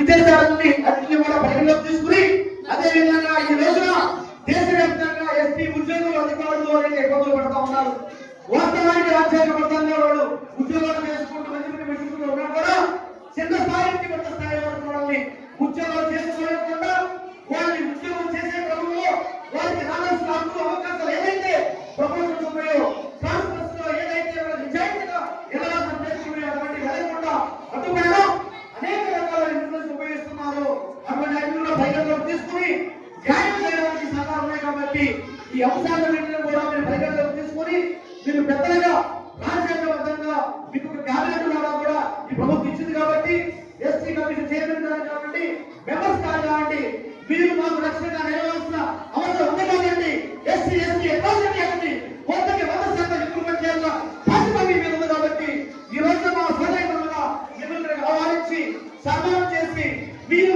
ఉద్దేశాలని అన్నింటినీ కూడా పరిగణలోకి తీసుకుని అదే విధంగా ఈ రోజున దేశవ్యాప్తంగా ఎస్టీ ఉద్యోగులు అధికారులు అనేక ఇబ్బందులు పడుతూ ఉన్నారు. వాస్తవానికి రాజ్యాంగబద్ధంగా వాళ్ళు ఉద్యోగాలు చేసుకుంటూ మంచి పెట్టుకుంటూ ఉన్నా కూడా చిన్న స్థాయి నుంచి పెద్ద స్థాయి వరకు వాళ్ళని ఉద్యోగాలు చేసుకోలేకుండా వాళ్ళని ఉద్యోగం చేసే క్రమంలో వారికి రావాల్సిన హక్కు అవకాశాలు ఏదైతే ప్రభుత్వం ఉన్నాయో కాన్ఫరెన్స్ లో ఏదైతే నిజాయితీగా ఎలా సంరక్షిస్తున్నాయో అటువంటి వెళ్ళకుండా అడ్డుపడడం అనేక రకాల ఇన్ఫ్లుయెన్స్ ఉపయోగిస్తున్నారు. అటువంటి అన్నింటిలో పరిగణలోకి తీసుకుని న్యాయం చేయడానికి సాధారణమే కాబట్టి ఈ అంశాలన్నింటినీ కూడా మీరు పరిగణలోకి తీసుకుని మీరు పెద్దలుగా రాజ్యాంగబద్ధంగా మీకు ఒక క్యాబినెట్ ద్వారా కూడా ఈ ప్రభుత్వం ఇచ్చింది కాబట్టి ఎస్సీ కమిషన్ చైర్మన్ కాబట్టి మెంబర్స్ కాబట్టి మీరు మాకు రక్షణగా నిలవాల్సిన అవసరం ఉంది కాబట్టి ఎస్సీ అట్రాసిటీ యాక్ట్ కోర్టుకి 100% ఇంప్లిమెంట్ చేయాల్సిన బాధ్యత మీ మీద ఉంది కాబట్టి ఈ రోజు మా సోదరులుగా మిమ్మల్ని ఆహ్వానించి సన్మానం చేసి మీరు